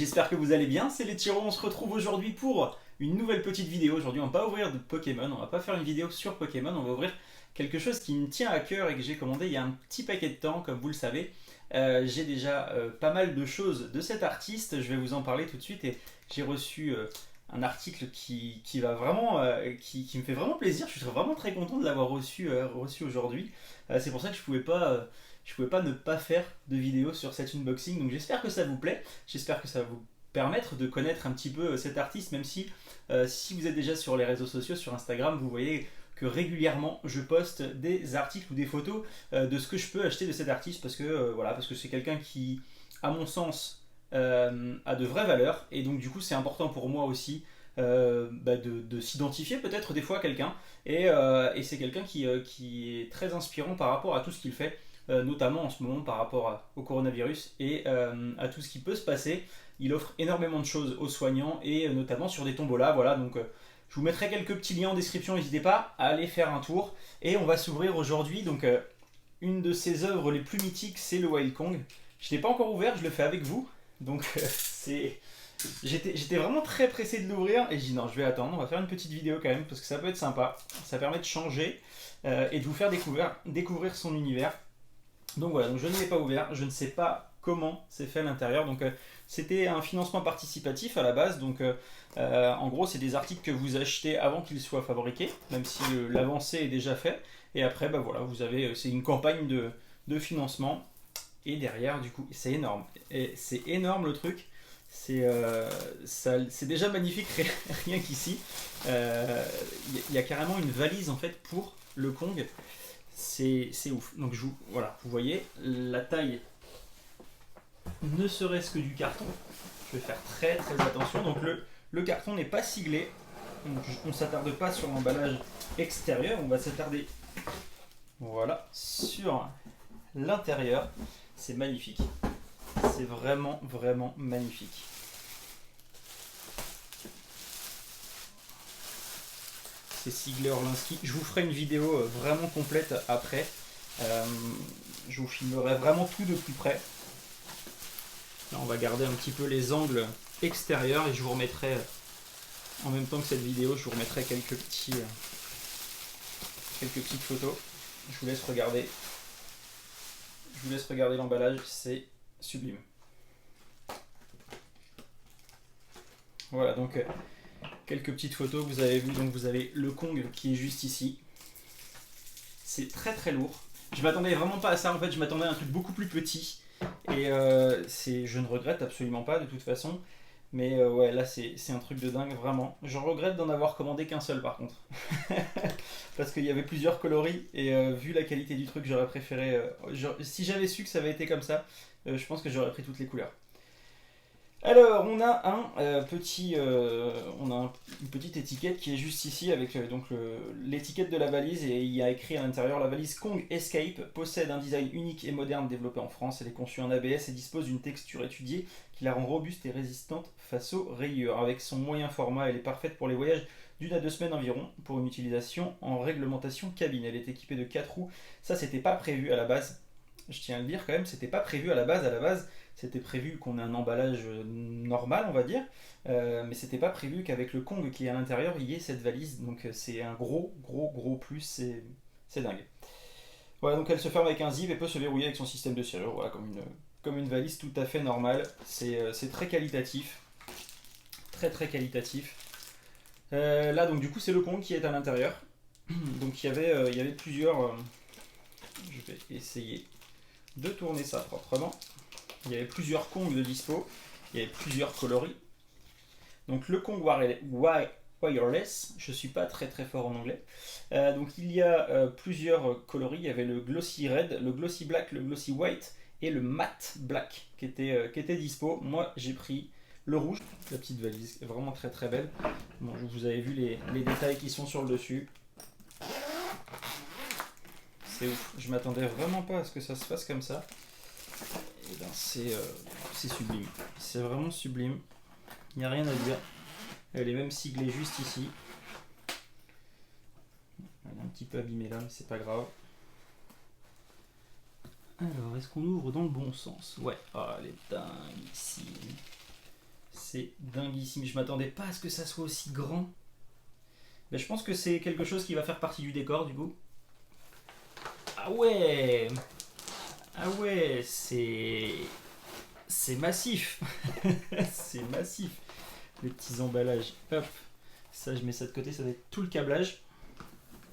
j'espère que vous allez bien, c'est les Tiro, on se retrouve aujourd'hui pour une nouvelle petite vidéo. Aujourd'hui on va pas ouvrir de Pokémon, on va pas faire une vidéo sur Pokémon, on va ouvrir quelque chose qui me tient à cœur et que j'ai commandé il y a un petit paquet de temps, comme vous le savez. J'ai déjà pas mal de choses de cet artiste, je vais vous en parler tout de suite et j'ai reçu un article qui va vraiment, qui me fait vraiment plaisir, je suis vraiment très content de l'avoir reçu aujourd'hui. C'est pour ça que je pouvais pas ne pas faire de vidéo sur cet unboxing, donc j'espère que ça vous plaît, j'espère que ça va vous permettre de connaître un petit peu cet artiste, même si vous êtes déjà sur les réseaux sociaux, sur Instagram, vous voyez que régulièrement je poste des articles ou des photos de ce que je peux acheter de cet artiste, parce que voilà, parce que c'est quelqu'un qui, à mon sens, a de vraies valeurs, et donc du coup c'est important pour moi aussi de s'identifier peut-être des fois à quelqu'un, et c'est quelqu'un qui est très inspirant par rapport à tout ce qu'il fait, notamment en ce moment par rapport au coronavirus et à tout ce qui peut se passer. Il offre énormément de choses aux soignants et notamment sur des tombolas. Voilà, donc je vous mettrai quelques petits liens en description, n'hésitez pas à aller faire un tour. Et on va s'ouvrir aujourd'hui. Donc une de ses œuvres les plus mythiques, c'est le Wild Kong. Je ne l'ai pas encore ouvert, je le fais avec vous. Donc j'étais vraiment très pressé de l'ouvrir et j'ai dit non, je vais attendre, on va faire une petite vidéo quand même parce que ça peut être sympa, ça permet de changer et de vous faire découvrir son univers. Donc voilà, donc je ne l'ai pas ouvert, je ne sais pas comment c'est fait à l'intérieur. Donc c'était un financement participatif à la base, donc en gros c'est des articles que vous achetez avant qu'ils soient fabriqués, même si l'avancée est déjà faite. Et après bah voilà, vous avez, c'est une campagne de financement. Et derrière du coup, c'est énorme. Et c'est énorme le truc. C'est déjà magnifique rien qu'ici. Il y a carrément une valise en fait pour le Kong. C'est ouf. Donc voilà, vous voyez la taille, ne serait-ce que du carton. Je vais faire très très attention. Donc le carton n'est pas siglé. Donc on ne s'attarde pas sur l'emballage extérieur. On va s'attarder voilà sur l'intérieur. C'est magnifique. C'est vraiment vraiment magnifique. C'est siglé Orlinski. Je vous ferai une vidéo vraiment complète après. Je vous filmerai vraiment tout de plus près. Là, on va garder un petit peu les angles extérieurs et je vous remettrai, en même temps que cette vidéo, je vous remettrai quelques petites photos. Je vous laisse regarder. Je vous laisse regarder l'emballage, c'est sublime. Voilà, donc quelques petites photos, vous avez vu, donc vous avez le Kong qui est juste ici. C'est très très lourd. Je m'attendais vraiment pas à ça, en fait je m'attendais à un truc beaucoup plus petit. Et je ne regrette absolument pas de toute façon. Mais ouais, là c'est un truc de dingue, vraiment. Je regrette d'en avoir commandé qu'un seul par contre. Parce qu'il y avait plusieurs coloris et vu la qualité du truc, j'aurais préféré... si j'avais su que ça avait été comme ça, je pense que j'aurais pris toutes les couleurs. Alors, on a une petite étiquette qui est juste ici avec donc l'étiquette de la valise, et il y a écrit à l'intérieur: la valise Kong Escape possède un design unique et moderne développé en France. Elle est conçue en ABS et dispose d'une texture étudiée qui la rend robuste et résistante face aux rayures. Avec son moyen format, elle est parfaite pour les voyages d'1 à 2 semaines environ, pour une utilisation en réglementation cabine. Elle est équipée de 4 roues. Ça, c'était pas prévu à la base. Je tiens à le dire quand même, c'était pas prévu à la base. À la base, c'était prévu qu'on ait un emballage normal, on va dire, mais c'était pas prévu qu'avec le Kong qui est à l'intérieur, il y ait cette valise. Donc c'est un gros plus, c'est dingue. Voilà, donc elle se ferme avec un zip et peut se verrouiller avec son système de serrure, voilà, comme une valise tout à fait normale. C'est très qualitatif, très qualitatif. Là donc du coup c'est le Kong qui est à l'intérieur. Donc il y avait plusieurs... je vais essayer de tourner ça proprement. Il y avait plusieurs Kong de dispo, il y avait plusieurs coloris. Donc le Kong Wireless, je ne suis pas très fort en anglais. Donc il y a plusieurs coloris, il y avait le Glossy Red, le Glossy Black, le Glossy White et le Matte Black qui était dispo. Moi j'ai pris le rouge. La petite valise est vraiment très belle. Bon, vous avez vu les détails qui sont sur le dessus. C'est ouf, je m'attendais vraiment pas à ce que ça se fasse comme ça. Et ben c'est sublime, c'est vraiment sublime, il n'y a rien à dire. Elle est même siglée juste ici. Elle est un petit peu abîmée là, mais c'est pas grave. Alors, est-ce qu'on ouvre dans le bon sens? Ouais, oh, elle est dingue ici. C'est dinguissime, je m'attendais pas à ce que ça soit aussi grand. Mais je pense que c'est quelque chose qui va faire partie du décor du coup. Ah ouais! Ah ouais, c'est massif. C'est massif. Les petits emballages. Hop. Ça, je mets ça de côté, ça va être tout le câblage.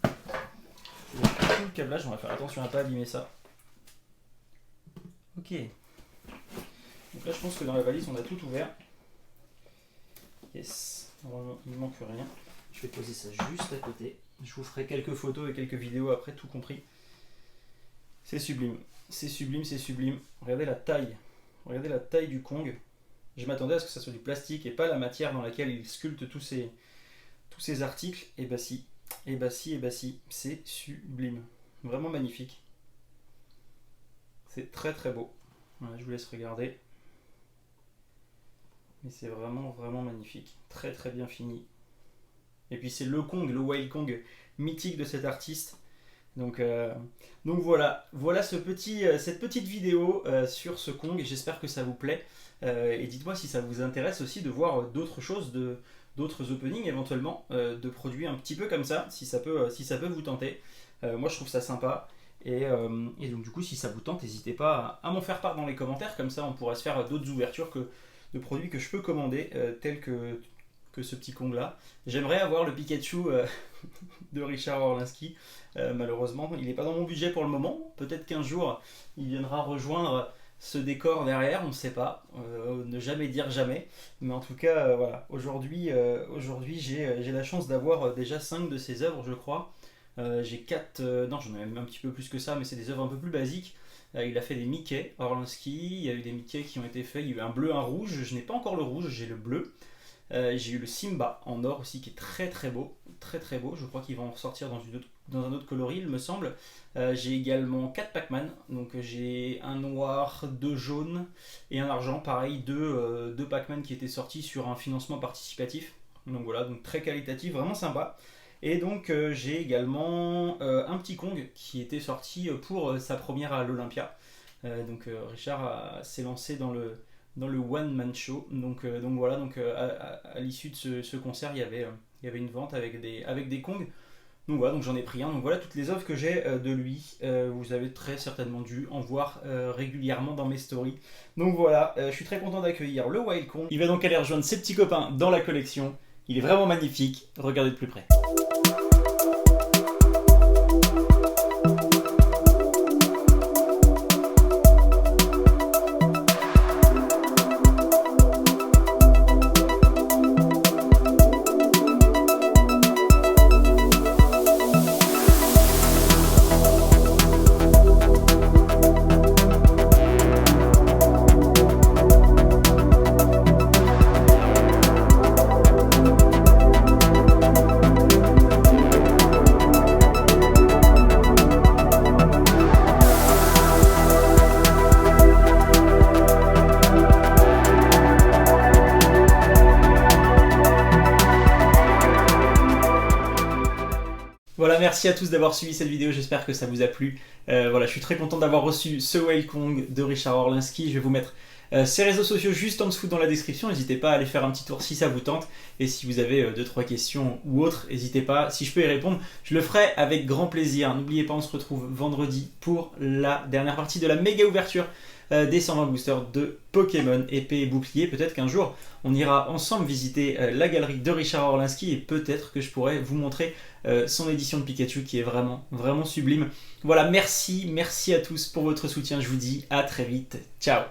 Tout le câblage, on va faire attention à ne pas abîmer ça. Ok. Donc là, je pense que dans la valise, on a tout ouvert. Yes. Normalement, il ne manque rien. Je vais poser ça juste à côté. Je vous ferai quelques photos et quelques vidéos après, tout compris. C'est sublime. C'est sublime, c'est sublime. Regardez la taille. Regardez la taille du Kong. Je m'attendais à ce que ça soit du plastique et pas la matière dans laquelle il sculpte tous ces articles. Et bah si. Et bah si, et bah si. C'est sublime. Vraiment magnifique. C'est très très beau. Voilà, je vous laisse regarder. Mais c'est vraiment vraiment magnifique. Très très bien fini. Et puis c'est le Kong, le Wild Kong mythique de cet artiste. Donc voilà cette petite vidéo sur ce Kong. J'espère que ça vous plaît. Et dites-moi si ça vous intéresse aussi de voir d'autres choses, d'autres openings éventuellement, de produits un petit peu comme ça, si ça peut vous tenter. Moi je trouve ça sympa. Et donc du coup si ça vous tente, n'hésitez pas à m'en faire part dans les commentaires. Comme ça on pourra se faire d'autres ouvertures de produits que je peux commander, tels que ce petit Kong là. J'aimerais avoir le Pikachu de Richard Orlinski. Malheureusement, il n'est pas dans mon budget pour le moment. Peut-être qu'un jour, il viendra rejoindre ce décor derrière, on ne sait pas. Ne jamais dire jamais. Mais en tout cas, voilà. Aujourd'hui, j'ai la chance d'avoir déjà 5 de ses œuvres, je crois. J'ai 4... non, j'en ai même un petit peu plus que ça, mais c'est des œuvres un peu plus basiques. Il a fait des Mickey, Orlinski. Il y a eu des Mickey qui ont été faits. Il y a eu un bleu, un rouge. Je n'ai pas encore le rouge, j'ai le bleu. J'ai eu le Simba en or aussi qui est très très beau, très très beau. Je crois qu'il va en ressortir dans un autre coloris, il me semble. J'ai également 4 Pac-Man, donc j'ai un noir, 2 jaunes et un argent, pareil, deux Pac-Man qui étaient sortis sur un financement participatif. Donc voilà, donc très qualitatif, vraiment sympa. Et donc j'ai également un petit Kong qui était sorti pour sa première à l'Olympia. Donc Richard s'est lancé dans le One Man Show. Donc voilà, à l'issue de ce concert, il y avait une vente avec des Kongs. Donc voilà, donc j'en ai pris un. Donc voilà toutes les offres que j'ai de lui. Vous avez très certainement dû en voir régulièrement dans mes stories. Donc voilà, je suis très content d'accueillir le Wild Kong. Il va donc aller rejoindre ses petits copains dans la collection. Il est vraiment magnifique. Regardez de plus près. Voilà, merci à tous d'avoir suivi cette vidéo, j'espère que ça vous a plu. Voilà, je suis très content d'avoir reçu ce Wild Kong de Richard Orlinski. Je vais vous mettre ses réseaux sociaux juste en dessous dans la description. N'hésitez pas à aller faire un petit tour si ça vous tente. Et si vous avez 2-3 questions ou autres, n'hésitez pas. Si je peux y répondre, je le ferai avec grand plaisir. N'oubliez pas, on se retrouve vendredi pour la dernière partie de la méga ouverture des 120 boosters de Pokémon épée et bouclier. Peut-être qu'un jour on ira ensemble visiter la galerie de Richard Orlinski et peut-être que je pourrai vous montrer son édition de Pikachu qui est vraiment vraiment sublime. Voilà, merci à tous pour votre soutien, je vous dis à très vite, ciao.